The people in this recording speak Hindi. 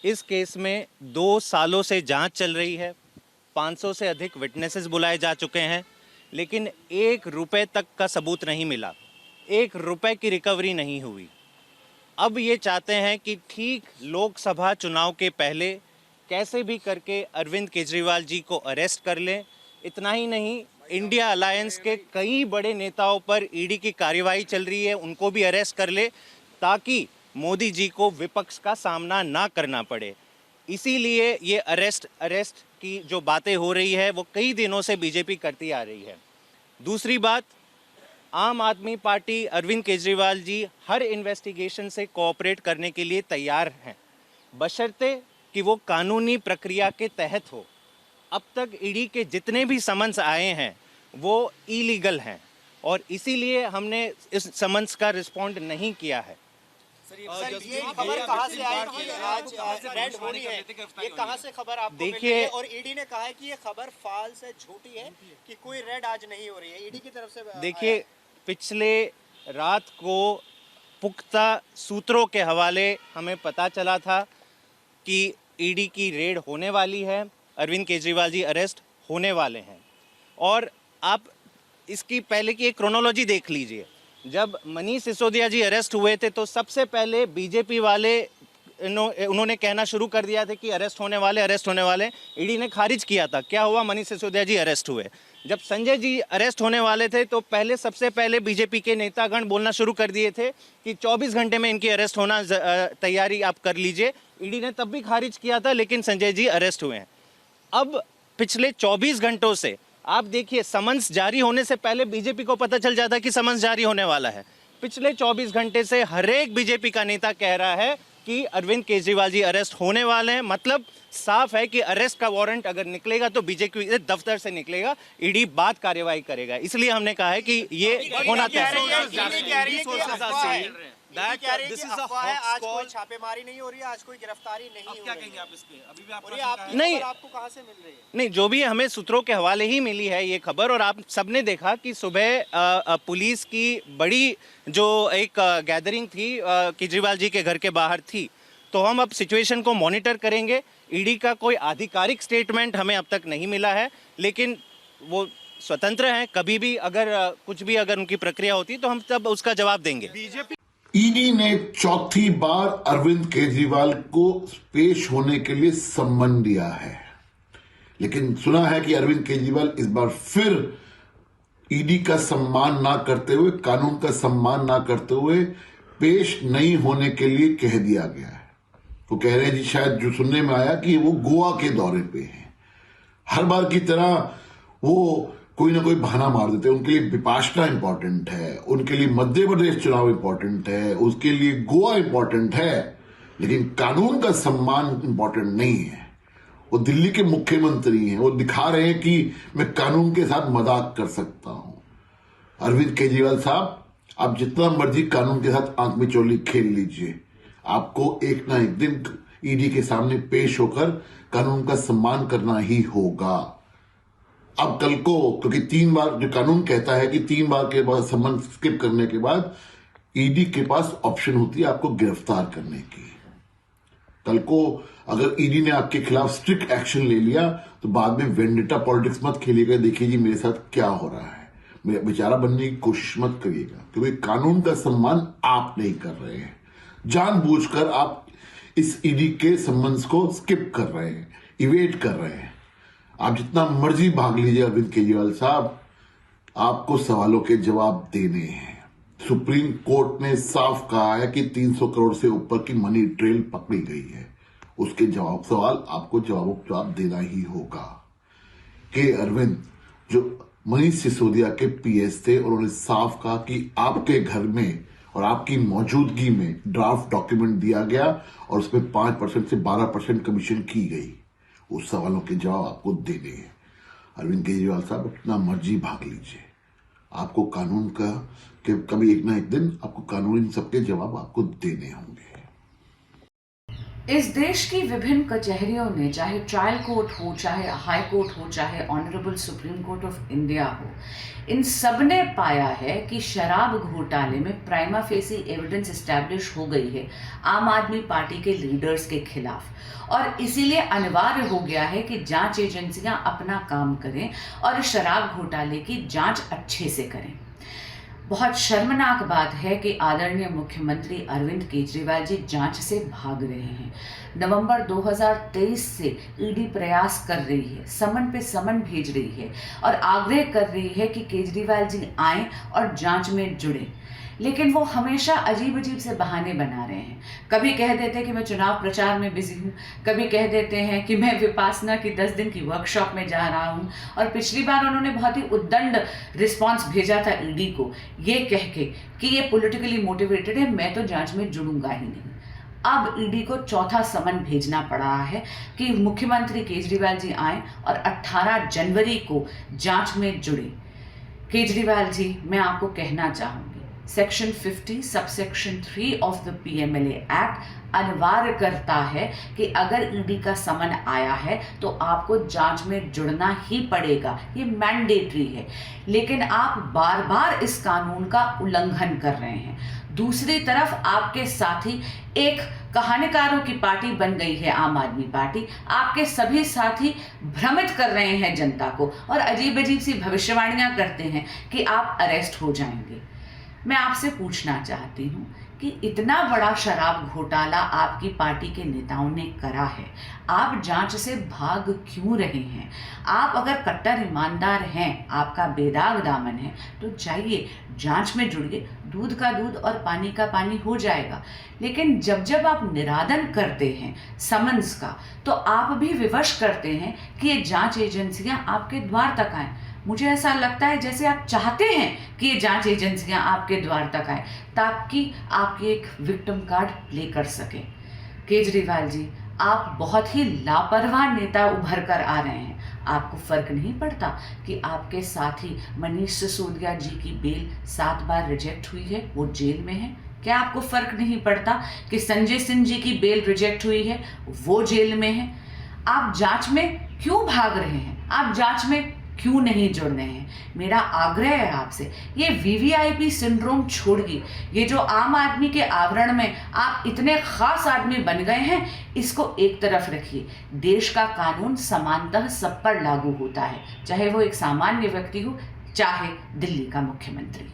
इस केस में 2 सालों से जांच चल रही है, 500 से अधिक विटनेसेस बुलाए जा चुके हैं, लेकिन 1 रुपए तक का सबूत नहीं मिला, 1 रुपए की रिकवरी नहीं हुई। अब ये चाहते हैं कि ठीक लोकसभा चुनाव के पहले कैसे भी करके अरविंद केजरीवाल जी को अरेस्ट कर लें। इतना ही नहीं, इंडिया अलायंस के कई बड़े नेताओं पर ईडी की कार्यवाही चल रही है, उनको भी अरेस्ट कर ले ताकि मोदी जी को विपक्ष का सामना ना करना पड़े। इसीलिए ये अरेस्ट की जो बातें हो रही है वो कई दिनों से बीजेपी करती आ रही है। दूसरी बात, आम आदमी पार्टी अरविंद केजरीवाल जी हर इन्वेस्टिगेशन से कोऑपरेट करने के लिए तैयार हैं, बशर्ते कि वो कानूनी प्रक्रिया के तहत हो। अब तक ईडी के जितने भी समन्स आए हैं वो इलीगल हैं और इसीलिए हमने इस समन्स का रिस्पॉन्ड नहीं किया है। ये खबर कहां से आई कि आज रेड हो रही है? ये कहां से खबर आपको देखिए, मिली है? और ईडी ने कहा है कि ये खबर फाल्स है, झूठी है, कि कोई रेड आज नहीं हो रही है ईडी की तरफ से। देखिए, पिछले रात को पुख्ता सूत्रों के हवाले हमें पता चला था कि ईडी की रेड होने वाली है, अरविंद केजरीवाल जी अरेस्ट होने वाले हैं। और आप इसकी पहले की एक क्रोनोलॉजी देख लीजिए। जब मनीष सिसोदिया जी अरेस्ट हुए थे तो सबसे पहले बीजेपी वाले उन्होंने कहना शुरू कर दिया था कि अरेस्ट होने वाले। ईडी ने खारिज किया था। क्या हुआ? मनीष सिसोदिया जी अरेस्ट हुए। जब संजय जी अरेस्ट होने वाले थे तो सबसे पहले बीजेपी के नेतागण बोलना शुरू कर दिए थे कि 24 घंटे में इनकी अरेस्ट होना तैयारी आप कर लीजिए। ईडी ने तब भी खारिज किया था, लेकिन संजय जी अरेस्ट हुए हैं। अब पिछले 24 घंटों से आप देखिए, समन्स जारी होने से पहले बीजेपी को पता चल जाता कि समन्स जारी होने वाला है। पिछले 24 घंटे से हर एक बीजेपी का नेता कह रहा है कि अरविंद केजरीवाल जी अरेस्ट होने वाले हैं। मतलब साफ है कि अरेस्ट का वारंट अगर निकलेगा तो बीजेपी दफ्तर से निकलेगा, ईडी बाद कार्यवाही करेगा। इसलिए हमने कहा है कि ये होना आज कोई छापेमारी नहीं हो रही है, आज कोई गिरफ्तारी नहीं हो रही है। आप इस पे अभी भी आप नहीं, आपको कहां से मिल रही है? नहीं, जो भी हमें सूत्रों के हवाले ही मिली है ये खबर। और आप सबने देखा कि सुबह पुलिस की बड़ी जो एक गैदरिंग थी केजरीवाल जी के घर के बाहर थी। तो हम अब सिचुएशन को मॉनिटर करेंगे। ईडी का कोई आधिकारिक स्टेटमेंट हमें अब तक नहीं मिला है, लेकिन वो स्वतंत्र हैं। कभी भी अगर कुछ भी अगर उनकी प्रक्रिया होती तो हम तब उसका जवाब देंगे। ईडी ने चौथी बार अरविंद केजरीवाल को पेश होने के लिए सम्मन दिया है, लेकिन सुना है कि अरविंद केजरीवाल इस बार फिर ईडी का सम्मान ना करते हुए, कानून का सम्मान ना करते हुए पेश नहीं होने के लिए कह दिया गया है। वो कह रहे हैं जी, शायद जो सुनने में आया कि वो गोवा के दौरे पे हैं। हर बार की तरह वो कोई ना कोई बहाना मार देते हैं। उनके लिए विपाशना इंपॉर्टेंट है, उनके लिए मध्य प्रदेश चुनाव इंपॉर्टेंट है, उसके लिए गोवा इंपॉर्टेंट है, लेकिन कानून का सम्मान इंपॉर्टेंट नहीं है। वो दिल्ली के मुख्यमंत्री हैं, वो दिखा रहे हैं कि मैं कानून के साथ मजाक कर सकता हूं। अरविंद केजरीवाल साहब, आप जितना मर्जी कानून के साथ आंख में चोली खेल लीजिए, आपको एक ना एक दिन ईडी के सामने पेश होकर कानून का सम्मान करना ही होगा। अब कल को, क्योंकि 3 बार जो कानून कहता है कि 3 बार के बाद सम्मन स्किप करने के बाद ईडी के पास ऑप्शन होती है आपको गिरफ्तार करने की। कल को अगर ईडी ने आपके खिलाफ स्ट्रिक्ट एक्शन ले लिया तो बाद में वेंडेटा पॉलिटिक्स मत खेलिएगा, देखिए जी मेरे साथ क्या हो रहा है, मेरा बेचारा बनने की कोशिश मत करिएगा, क्योंकि कानून का सम्मान आप नहीं कर रहे हैं। जानबूझकर आप इस ईडी के सम्मन्स को स्किप कर रहे हैं, इवेट कर रहे हैं। आप जितना मर्जी भाग लीजिए अरविंद केजरीवाल साहब, आपको सवालों के जवाब देने हैं। सुप्रीम कोर्ट ने साफ कहा है कि 300 करोड़ से ऊपर की मनी ट्रेल पकड़ी गई है। उसके सवाल आपको जवाब देना ही होगा। के अरविंद जो मनीष सिसोदिया के पीएस थे, उन्होंने साफ कहा कि आपके घर में और आपकी मौजूदगी में ड्राफ्ट डॉक्यूमेंट दिया गया और उसमें 5% से 12% कमीशन की गई। उस सवालों के जवाब आपको देने हैं। अरविंद केजरीवाल साहब, अपना मर्जी भाग लीजिए, आपको कानून का कभी एक ना एक दिन आपको कानूनी सबके जवाब आपको देने होंगे। इस देश की विभिन्न कचहरियों ने, चाहे ट्रायल कोर्ट हो, चाहे हाई कोर्ट हो, चाहे honourable supreme court of India हो, इन सब ने पाया है कि शराब घोटाले में प्राइमा फेसी एविडेंस एस्टैब्लिश हो गई है आम आदमी पार्टी के लीडर्स के खिलाफ, और इसीलिए अनिवार्य हो गया है कि जांच एजेंसियां अपना काम करें और शराब घोटाले की जांच अच्छे से करें। बहुत शर्मनाक बात है कि आदरणीय मुख्यमंत्री अरविंद केजरीवाल जी जांच से भाग रहे हैं। नवंबर 2023 से ईडी प्रयास कर रही है, समन पे समन भेज रही है और आग्रह कर रही है कि केजरीवाल जी आएं और जांच में जुड़ें, लेकिन वो हमेशा अजीब अजीब से बहाने बना रहे हैं। कभी कह देते हैं कि मैं चुनाव प्रचार में बिजी हूँ, कभी कह देते हैं कि मैं विपासना की 10 दिन की वर्कशॉप में जा रहा हूँ, और पिछली बार उन्होंने बहुत ही उद्दंड रिस्पांस भेजा था ईडी को, ये कह के कि ये पॉलिटिकली मोटिवेटेड है, मैं तो जांच में जुड़ूंगा ही नहीं। अब ईडी को चौथा समन भेजना पड़ा है कि मुख्यमंत्री केजरीवाल जी आए और 18 जनवरी को जांच में जुड़े। केजरीवाल जी, मैं आपको कहना चाहूँगी, section 50 subsection 3 of the PMLA act अनिवार्य करता है कि अगर ईडी का समन आया है तो आपको जांच में जुड़ना ही पड़ेगा, ये मैंडेटरी है। लेकिन आप बार बार इस कानून का उल्लंघन कर रहे हैं। दूसरी तरफ आपके साथी, एक कहानीकारों की पार्टी बन गई है आम आदमी पार्टी, आपके सभी साथी भ्रमित कर रहे हैं जनता को और अजीब अजीब सी भविष्यवाणियां करते हैं कि आप अरेस्ट हो जाएंगे। मैं आपसे पूछना चाहती हूँ कि इतना बड़ा शराब घोटाला आपकी पार्टी के नेताओं ने करा है, आप जांच से भाग क्यों रहे हैं? आप अगर कट्टर ईमानदार हैं, आपका बेदाग दामन है, तो जाइए जांच में जुड़िए, दूध का दूध और पानी का पानी हो जाएगा। लेकिन जब जब आप निरादन करते हैं समन्स का, तो आप भी विवश करते हैं कि ये जांच एजेंसियां आपके द्वार तक आएं। मुझे ऐसा लगता है जैसे आप चाहते हैं कि ये जांच एजेंसियां आपके द्वार तक आए ताकि आपकी एक विक्टिम कार्ड प्ले कर सके। केजरीवाल जी, आप बहुत ही लापरवाह नेता उभर कर आ रहे हैं। आपको फर्क नहीं पड़ता कि आपके साथी मनीष सिसोदिया जी की बेल 7 बार रिजेक्ट हुई है, वो जेल में है? क्या आपको फर्क नहीं पड़ता कि संजय सिंह जी की बेल रिजेक्ट हुई है, वो जेल में है? आप जांच में क्यों भाग रहे हैं? आप जांच में क्यों नहीं जुड़ रहे हैं? मेरा आग्रह है आपसे, ये VVIP सिंड्रोम छोड़िए। ये जो आम आदमी के आवरण में आप इतने खास आदमी बन गए हैं, इसको एक तरफ रखिए। देश का कानून समानतः सब पर लागू होता है, चाहे वो एक सामान्य व्यक्ति हो, चाहे दिल्ली का मुख्यमंत्री।